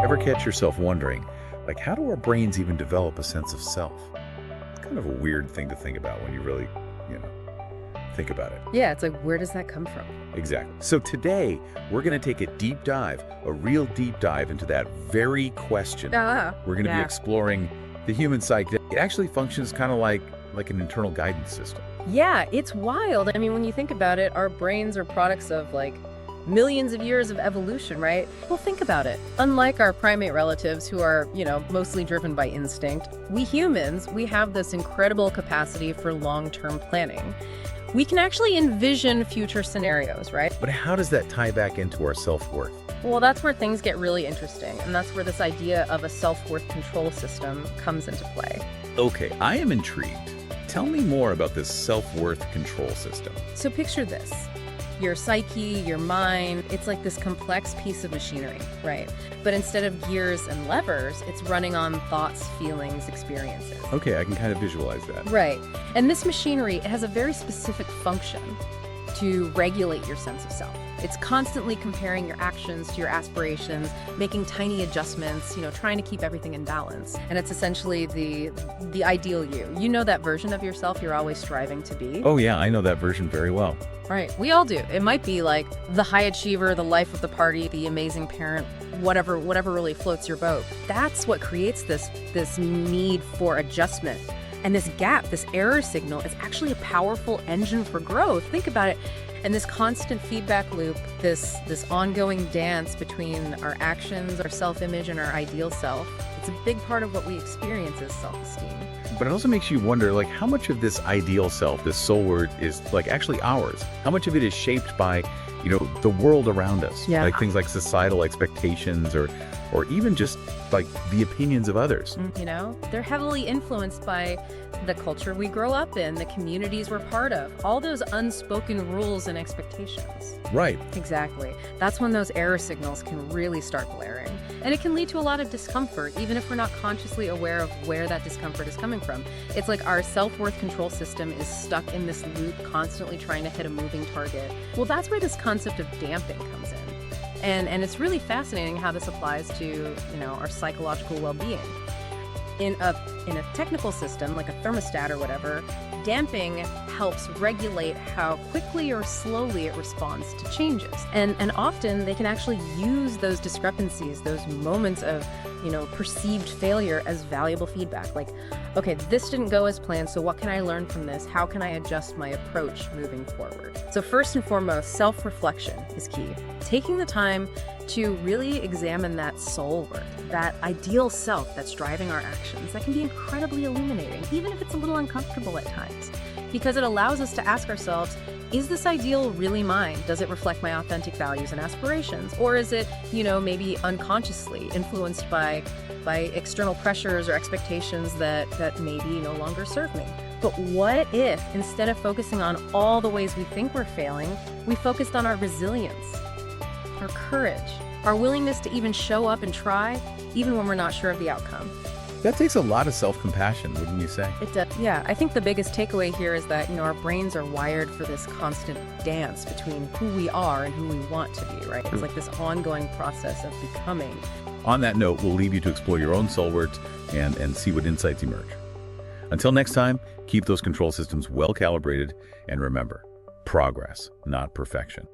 Ever catch yourself wondering, like, how do our brains even develop a sense of self? It's kind of a weird thing to think about when you really, you know, think about it. Yeah, it's like, where does that come from? Exactly. So today, we're going to take a deep dive, a real deep dive into that very question. We're going to be exploring the human psyche. It actually functions kind of like an internal guidance system. Yeah, it's wild. I mean, when you think about it, our brains are products of like millions of years of evolution, right? Well, think about it. Unlike our primate relatives who are, mostly driven by instinct, we humans, we have this incredible capacity for long-term planning. We can actually envision future scenarios, right? But how does that tie back into our self-worth? Well, that's where things get really interesting, and that's where this idea of a self-worth control system comes into play. Okay, I am intrigued. Tell me more about this self-worth control system. So picture this. Your psyche, your mind, it's like this complex piece of machinery, right? But instead of gears and levers, it's running on thoughts, feelings, experiences. Okay, I can kind of visualize that. Right. And this machinery, it has a very specific function to regulate your sense of self. It's constantly comparing your actions to your aspirations, making tiny adjustments, trying to keep everything in balance. And it's essentially the ideal you. You know that version of yourself you're always striving to be? Oh yeah, I know that version very well. Right. We all do. It might be like the high achiever, the life of the party, the amazing parent, whatever really floats your boat. That's what creates this need for adjustment. And this gap, this error signal, is actually a powerful engine for growth. Think about it. And this constant feedback loop, this ongoing dance between our actions, our self-image, and our ideal self, it's a big part of what we experience as self-esteem. But it also makes you wonder, like, how much of this ideal self, this soul word, is like actually ours? How much of it is shaped by, the world around us? Yeah. Like things like societal expectations or even just like the opinions of others. They're heavily influenced by the culture we grow up in, the communities we're part of, all those unspoken rules and expectations. Right. Exactly. That's when those error signals can really start blaring. And it can lead to a lot of discomfort, even if we're not consciously aware of where that discomfort is coming from. It's like our self-worth control system is stuck in this loop, constantly trying to hit a moving target. Well, that's where this concept of damping comes in. And it's really fascinating how this applies to, our psychological well-being. In a technical system, like a thermostat or whatever, damping helps regulate how quickly or slowly it responds to changes. And often they can actually use those discrepancies, those moments of, perceived failure as valuable feedback. Like, okay, this didn't go as planned, so what can I learn from this? How can I adjust my approach moving forward? So first and foremost, self-reflection is key. Taking the time to really examine that soul work, that ideal self that's driving our actions, that can be incredibly illuminating, even if it's a little uncomfortable at times, because it allows us to ask ourselves, is this ideal really mine? Does it reflect my authentic values and aspirations? Or is it, maybe unconsciously influenced by external pressures or expectations that maybe no longer serve me? But what if, instead of focusing on all the ways we think we're failing, we focused on our resilience, our courage, our willingness to even show up and try, even when we're not sure of the outcome? That takes a lot of self-compassion, wouldn't you say? It does. Yeah, I think the biggest takeaway here is that, our brains are wired for this constant dance between who we are and who we want to be, right? It's like this ongoing process of becoming. On that note, we'll leave you to explore your own soul words and see what insights emerge. Until next time, keep those control systems well calibrated, and remember, progress, not perfection.